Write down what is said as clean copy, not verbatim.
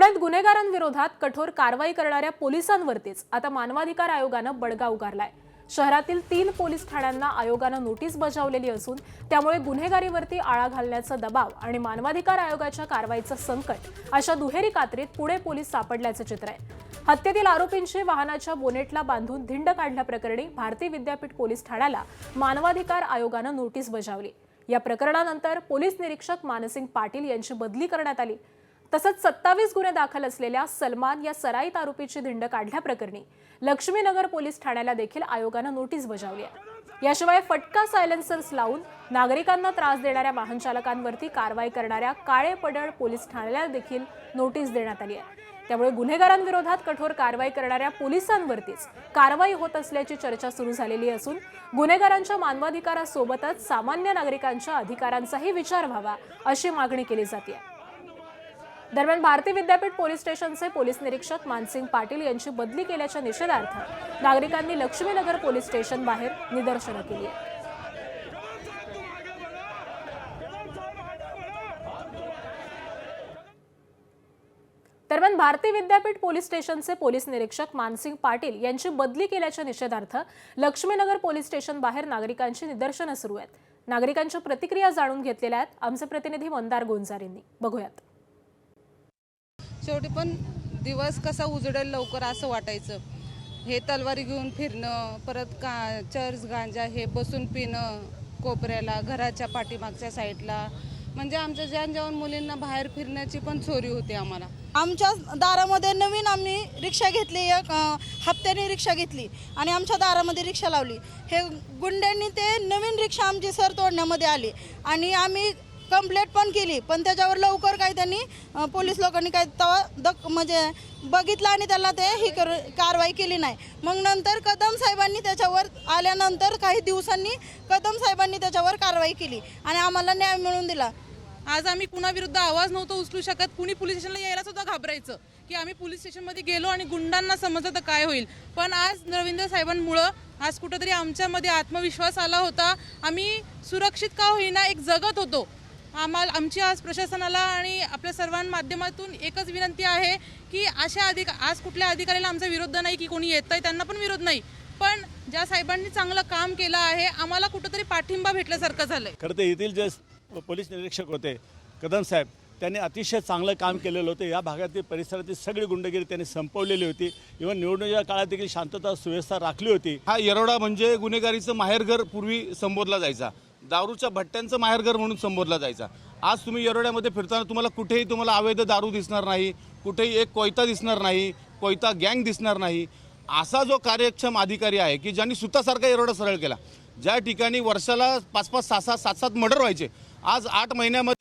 दरम्यान गुन्हेगारांविरोधात कठोर कारवाई करणाऱ्या पोलिसांवरतीच आता मानवाधिकार आयोगानं बडगा उगारलाय। शहरातील 3 पोलीस ठाण्यांना आयोगानं नोटीस बजावलेली असून त्यामुळे गुन्हेगारीवरती आळा घालण्याचा दबाव आणि मानवाधिकार आयोगाच्या कारवाईचं संकट अशा दुहेरी कात्रीत पुणे पोलीस सापडल्याचं चित्र आहे। हत्येतील आरोपींची वाहनाच्या बोनेटला बांधून धिंड काढल्याप्रकरणी भारती विद्यापीठ पोलीस ठाण्याला मानवाधिकार आयोगानं नोटीस बजावली। या प्रकरणानंतर पोलीस निरीक्षक मानसिंग पाटील यांची बदली करण्यात आली। तसंच 27 गुन्हे दाखल असलेल्या सलमान या सराईत आरोपीची धिंड काढल्याप्रकरणी लक्ष्मीनगर पोलीस ठाण्याला देखील आयोगानं नोटीस बजावली आहे। याशिवाय फटका सायलेन्सर्स लावून नागरिकांना त्रास देणाऱ्या वाहन चालकांवरती कारवाई करणाऱ्या काळे पडळ पोलीस ठाण्याला देखील नोटीस देण्यात आली आहे। त्यामुळे गुन्हेगारांविरोधात कठोर कारवाई करणाऱ्या पोलिसांवरतीच कारवाई होत असल्याची चर्चा सुरू झालेली असून गुन्हेगारांच्या मानवाधिकारासोबतच सामान्य नागरिकांच्या अधिकारांचाही विचार व्हावा अशी मागणी केली जाते। दरम्यान भारती विद्यापीठ पोलीस स्टेशनचे पोलीस निरीक्षक मानसिंग पाटील यांची बदली केल्याच्या निषेधार्थ नागरिकांनी लक्ष्मीनगर पोलीस स्टेशन बाहेर निदर्शनं केली आहेत। दरम्यान भारती विद्यापीठ पोलीस स्टेशनचे पोलीस निरीक्षक मानसिंग पाटील यांची बदली केल्याच्या निषेधार्थ लक्ष्मीनगर पोलीस स्टेशन बाहेर नागरिकांची निदर्शनं सुरू आहेत। नागरिकांच्या प्रतिक्रिया जाणून घेतलेल्या आहेत आमचे प्रतिनिधी मंदार गोंजार यांनी। बघूयात। शेवटी पण दिवस कसा उजडेल लवकर असं वाटायचं। हे तलवारी घेऊन फिरणं, परत चर्च गांजा हे बसून पिणं कोपऱ्याला, घराच्या पाठीमागच्या साईडला, म्हणजे आमच्या ज्यान मुलींना बाहेर फिरण्याची पण चोरी होती। आमच्या दारामध्ये नवीन आम्ही रिक्षा घेतली, एक हप्त्याने रिक्षा घेतली आणि आमच्या दारामध्ये रिक्षा लावली। हे गुंड्यांनी ते नवीन रिक्षा आमची सर तोडण्यामध्ये आली आणि आम्ही कंप्लेंट पण केली, पण त्याच्यावर लवकर काही त्यांनी पोलीस लोकांनी काही म्हणजे बघितलं आणि त्याला ते ही कारवाई केली नाही। मग नंतर कदम साहेबांनी त्याच्यावर आल्यानंतर काही दिवसांनी कदम साहेबांनी त्याच्यावर कारवाई केली आणि आम्हाला न्याय मिळवून दिला। आज आम्ही कुणाविरुद्ध आवाज नव्हतो उचलू शकत। कुणी पोलीस स्टेशनला यायला सुद्धा घाबरायचं की आम्ही पोलीस स्टेशनमध्ये गेलो आणि गुंडांना समजलं तर काय होईल। पण आज रवींद्र साहेबांमुळे आज कुठेतरी आमच्यामध्ये आत्मविश्वास आला होता। आम्ही सुरक्षित का होईना एक जगत होतो। आमची आज प्रशासनाला आणि आपल्या सर्वांच्या माध्यमातून एकच विनंती आहे की आज कुठल्या अधिकाऱ्याला आमचा विरोध नाही की कोणी येतंय त्यांना पण विरोध नाही, पण ज्या साहेबांनी चांगलं काम केलं आहे आम्हाला कुठेतरी पाठिंबा भेटल्यासारखं झालंय। खरं तर येथील जे पोलीस निरीक्षक होते कदम साहेब त्यांनी अतिशय चांगलं काम केलेलं होतं। या भागातील परिसरातील सगळी गुंडगिरी त्यांनी संपवलेली होती। इव्हन निवडणुकीच्या काळात देखील शांतता सुव्यवस्था राखली होती। हा येरवडा म्हणजे गुन्हेगारीचं माहेरघर पूर्वी संबोधला जायचा, दारूच्या भट्ट्यांचं माहेरघर म्हणून संबोधला जायचा। आज तुम्ही येरवड्यामध्ये फिरताना तुम्हाला कुठेही अवैध दारू दिसणार नाही, कुठेही एक कोयता दिसणार नाही, कोयता गँग दिसणार नाही। असा जो कार्यक्षम अधिकारी आहे की ज्यांनी सुतासारखा येरवडा सरळ केला, ज्या ठिकाणी वर्षाला 5-5, 6-6, 7-7 मर्डर व्हायचे, आज 8 महिन्यामध्ये